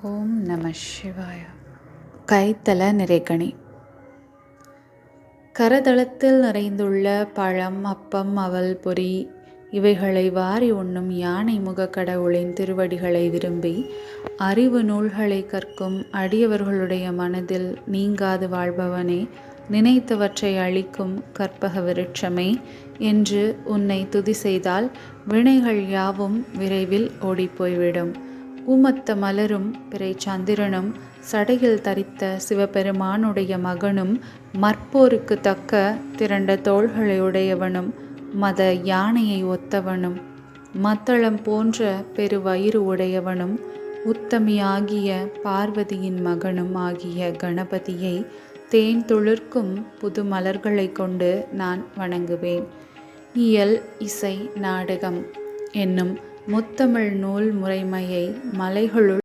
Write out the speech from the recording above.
ஓம் நம சிவாய. கைத்தல நிறைகணி. கரதளத்தில் நிறைந்துள்ள பழம், அப்பம், அவல், பொரி இவைகளை வாரி உண்ணும் யானை முக கடவுளின் திருவடிகளை விரும்பி அறிவு நூல்களை கற்கும் அடியவர்களுடைய மனதில் நீங்காது வாழ்பவனே, நினைத்தவற்றை அளிக்கும் கற்பக விருட்சமே என்று உன்னை துதி செய்தால் வினைகள் யாவும் விரைவில் ஓடிப்போய்விடும். ஊமத்த மலரும் பிறை சந்திரனும் சடையில் தரித்த சிவபெருமானுடைய மகனும் மற்போருக்கு தக்க திரண்ட தோள்களை உடையவனும் மத யானையை ஒத்தவனும் மத்தளம் போன்ற பெருவயிறு உடையவனும் உத்தமியாகிய பார்வதியின் மகனும் ஆகிய கணபதியை தேன் துளிர்க்கும் புது மலர்களை கொண்டு நான் வணங்குவேன். இயல், இசை, நாடகம் என்னும் முத்தமிழ் நூல் முறைமையை மலைகளுள்